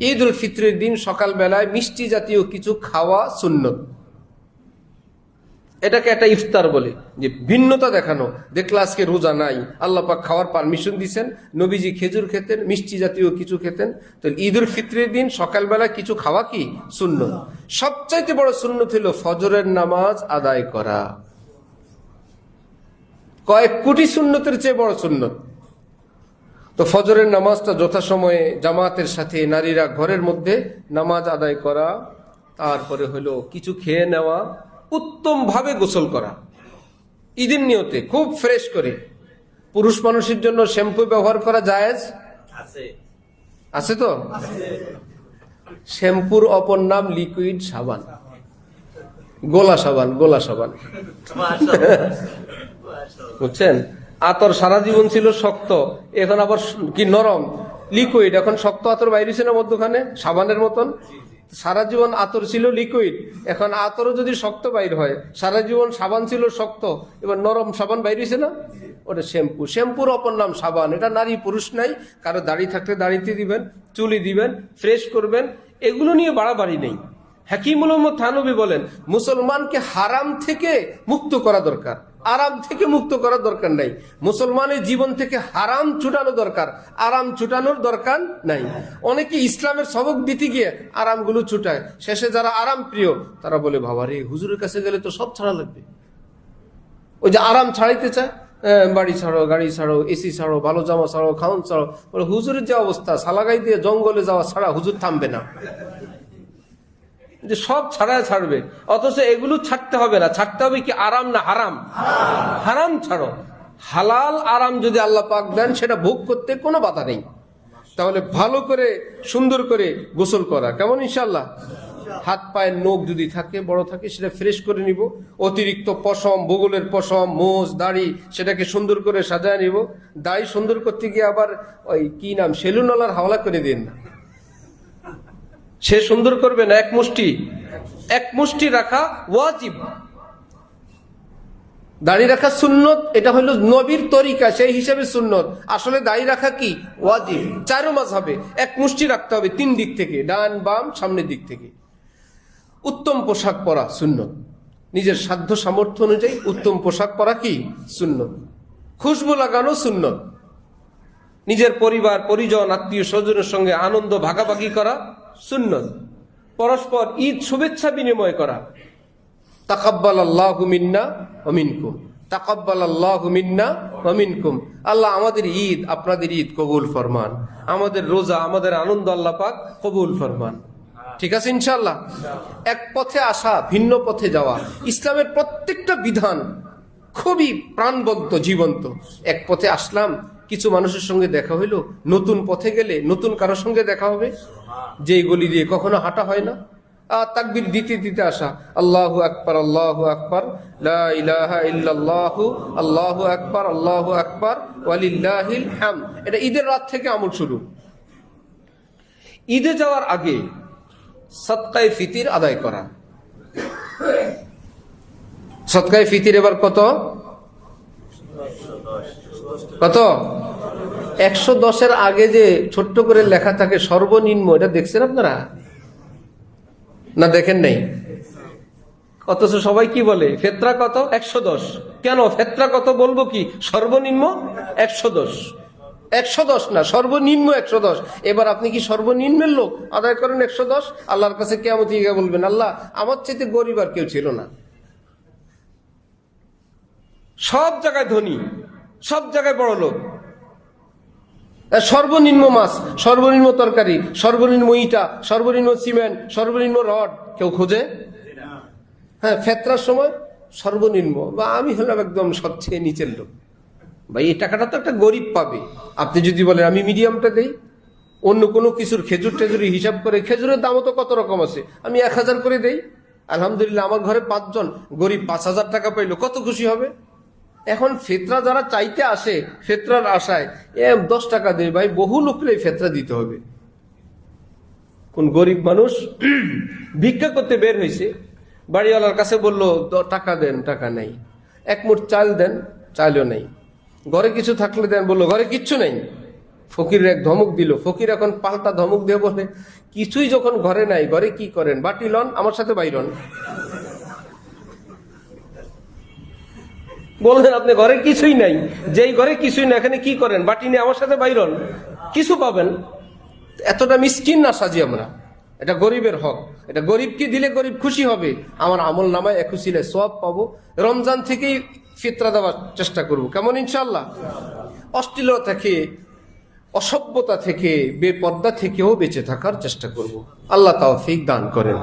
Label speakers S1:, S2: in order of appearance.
S1: ঈদ উল ফিতরের দিন সকালবেলায় মিষ্টি জাতীয় কিছু খাওয়া সুন্নত। এটাকে একটা ইফতার বলে, যে ভিন্নতা দেখানো। দেখলে আজকে রোজা নাই, আল্লাহ পাক খাওয়ার পারমিশন দিচ্ছেন, নবীজি খেজুর খেতেন, মিষ্টি জাতীয় কিছু খেতেন। তো ঈদ উল ফিতরের দিন সকালবেলা কিছু খাওয়া কি সুন্নত। সবচাইতে বড় সুন্নত হলো ফজরের নামাজ আদায় করা। কয়েক কোটি সুন্নতের চেয়ে বড় সুন্নত। তো ফজরের নামাজটা যথাসময়ে জামাতের সাথে নারীরা ঘরের মধ্যে নামাজ আদায় করা, তারপরে হলো কিছু খেয়ে নেওয়া, উত্তম ভাবে গোসল করা ঈদের নিয়তে, খুব ফ্রেশ করে। পুরুষ মানুষের জন্য শ্যাম্পু ব্যবহার করা জায়েজ আছে তো? শ্যাম্পুর অপর নাম লিকুইড সাবান, গোলা সাবান, গোলা সাবান বুঝছেন? আতর সারা জীবন ছিল শক্ত, এখন আবার কি নরম, লিকুইড। এখন শক্ত আতর বাইরেছে না মধ্যখানে সাবানের মতন। সারা জীবন আতর ছিল লিকুইড, এখন আতরও যদি শক্ত বাইর হয়, সারা জীবন সাবান ছিল শক্ত, এবার নরম সাবান বাইরেছে না, ওটা শ্যাম্পু। শ্যাম্পুর অপর নাম সাবান। এটা নারী পুরুষ নাই, কারো দাড়ি থাকলে দাড়িতে দিবেন, চুলি দিবেন, ফ্রেশ করবেন, এগুলো নিয়ে বাড়াবাড়ি নেই। হাকিমুল উম্মত থানবী বলেন, মুসলমানকে হারাম থেকে মুক্ত করা দরকার, আরাম থেকে মুক্ত করার দরকার নাই। মুসলমানের জীবন থেকে হারাম ছুটানো দরকার, আরাম ছুটানোর দরকার নাই। অনেকে ইসলামের সবক দিতে গিয়ে আরামগুলো ছুটায়, শেষে যারা আরাম প্রিয় তারা বলে, বাবা রে, হুজুরের কাছে গেলে তো সব ছাড়া লাগবে। ওই যে আরাম ছাড়াইতে চায়, বাড়ি ছাড়ো, গাড়ি ছাড়ো, এসি ছাড়ো, ভালো জামা ছাড়ো, খাওয়ান ছাড়ো। বলে হুজুরের যে অবস্থা, সালাগাই দিয়ে জঙ্গলে যাওয়া ছাড়া হুজুর থামবে না, যে সব ছাড়ায় ছাড়বে। অথচ এগুলো ছাড়তে হবে না, ছাড়তে হবে কি আরাম না হারাম? হারাম ছাড়ো। হালাল আরাম যদি আল্লাহ পাক দেন, সেটা ভোগ করতে কোনো বাধা নেই। তাহলে ভালো করে সুন্দর করে গোসল করা, কেমন ইনশাআল্লাহ? হাত পায়ের নখ যদি থাকে, বড় থাকে, সেটা ফ্রেশ করে নিব। অতিরিক্ত পশম, বগলের পশম, মোজ, দাড়ি, সেটাকে সুন্দর করে সাজায় নিব। দাড়ি সুন্দর করতে গিয়ে আবার ওই কি নাম, সেলুনওয়ালার হাওলা করে দিন না, সে সুন্দর করবে না। এক মুষ্টি রাখা ওয়াজিব। দাড়ি রাখা সুন্নত, এটা হলো নবীর তরিকা, সেই হিসাবে সুন্নত। আসলে দাড়ি রাখা কি ওয়াজিব। চারো মাযহাবে এক মুষ্টি রাখতে হবে, 3 দিক থেকে, ডান বাম সামনের দিক থেকে। উত্তম পোশাক পরা সুন্নত, নিজের সাধ্য সামর্থ্য অনুযায়ী উত্তম পোশাক পরা কি সুন্নত। খুশবু লাগানো সুন্নত। নিজের পরিবার পরিজন আত্মীয় স্বজনের সঙ্গে আনন্দ ভাগাভাগি করা সুন্নত। পরস্পর ঈদ শুভেচ্ছা বিনিময় করা। তাকাব্বালাল্লাহু মিন্না ওয়া মিনকুম, তাকাব্বালাল্লাহু মিন্না ওয়া মিনকুম। আল্লাহ আমাদের ঈদ, আপনাদের ঈদ কবুল ফরমান। আমাদের রোজা, আমাদের আনন্দ আল্লাহ পাক কবুল ফরমান। ঠিক আছে ইনশাআল্লাহ। এক পথে আসা, ভিন্ন পথে যাওয়া, ইসলামের প্রত্যেকটা বিধান খুবই প্রাণবন্ত, জীবন্ত। এক পথে আসলাম, কিছু মানুষের সঙ্গে দেখা হইলো, নতুন পথে গেলে নতুন কারোর সঙ্গে দেখা হবে, যে গলি দিয়ে কখনো হাঁটা হয় না। তাকবীর দিতে দিতে আসা, আল্লাহু আকবার, আল্লাহু আকবার, লা ইলাহা ইল্লাল্লাহু, আল্লাহু আকবার, আল্লাহু আকবার, ওয়ালিল্লাহিল হামদ। এটা ঈদের রাত থেকে আমল শুরু। ঈদে যাওয়ার আগে সদকায়ে ফিতির আদায় করা। সদকায়ে ফিতির এবার কত? 110-এর আগে যে ছোট্ট করে লেখা থাকে সর্বনিম্ন, এটা দেখছেন আপনারা না দেখেন নাই? অথচ সবাই কি বলে, ফেতরা কত? 110। কেন ফেতরা কত বলবো কি? সর্বনিম্ন 110। 110 না, সর্বনিম্ন 110। এবার আপনি কি সর্বনিম্নের লোক? আদায় করেন 110। আল্লাহর কাছে কিয়ামতে গিয়ে বলবেন, আল্লাহ আমার চাইতে গরিব আর কেউ ছিল না। সব জায়গায় ধনী, সব জায়গায় বড় লোক। সর্বনিম্ন মাছ, সর্বনিম্ন তরকারি, সর্বনিম্ন ইটা, সর্বনিম্ন সিমেন্ট, সর্বনিম্ন রড কেউ খোঁজে? হ্যাঁ, ফেতরার সময় সর্বনিম্ন। বা আমি হলাম একদম সবচেয়ে নিচের লোক। ভাই, এই টাকাটা তো একটা গরিব পাবে। আপনি যদি বলেন আমি মিডিয়ামটা দেই, অন্য কোনো কিছুর খেজুর টেজুরি হিসাব করে, খেজুরের দামও তো কত রকম আছে, আমি 1000 করে দেই, আলহামদুলিল্লাহ আমার ঘরে 5 জন গরিব 5000 টাকা পাইলো, কত খুশি হবে। এখন ফেতরা যারা চাইতে আসে, ফেতরার আশায় 10 টাকা দেয়, ভাই বহু লোকরে ফেতরা দিতে হবে। কোন গরিব মানুষ ভিক্ষা করতে বের হয়েছে, বাড়িওয়ালার কাছে বললো টাকা দেন, টাকা নেই। 1 মুঠ চাল দেন, চালও নেই। ঘরে কিছু থাকলে দেন, বললো ঘরে কিচ্ছু নেই। ফকির এক ধমক দিল, ফকির এখন পাল্টা ধমক দিয়ে বলে, কিছুই যখন ঘরে নাই, ঘরে কি করেন? বাটি লন, আমার সাথে বাইরন। বললেন আপনি ঘরে কিছুই নাই, যেই ঘরে কিছুই না এখানে কি করেন? বাটি নিয়ে আমার সাথে বাইরন, কিছু পাবেন। এতটা মিসকিন না সাজি আমরা, এটা গরিবের হক। এটা গরিবকে দিলে গরিব খুশি হবে, আমার আমল নামায় একুশিলে সওয়াব পাবো। রমজান থেকেই ফিতরা দেওয়ার চেষ্টা করব, কেমন ইনশাআল্লাহ? অশ্লীলতা থেকে, অসভ্যতা থেকে, বেপর্দা থেকেও বেঁচে থাকার চেষ্টা করব। আল্লাহ তাওফিক দান করেন।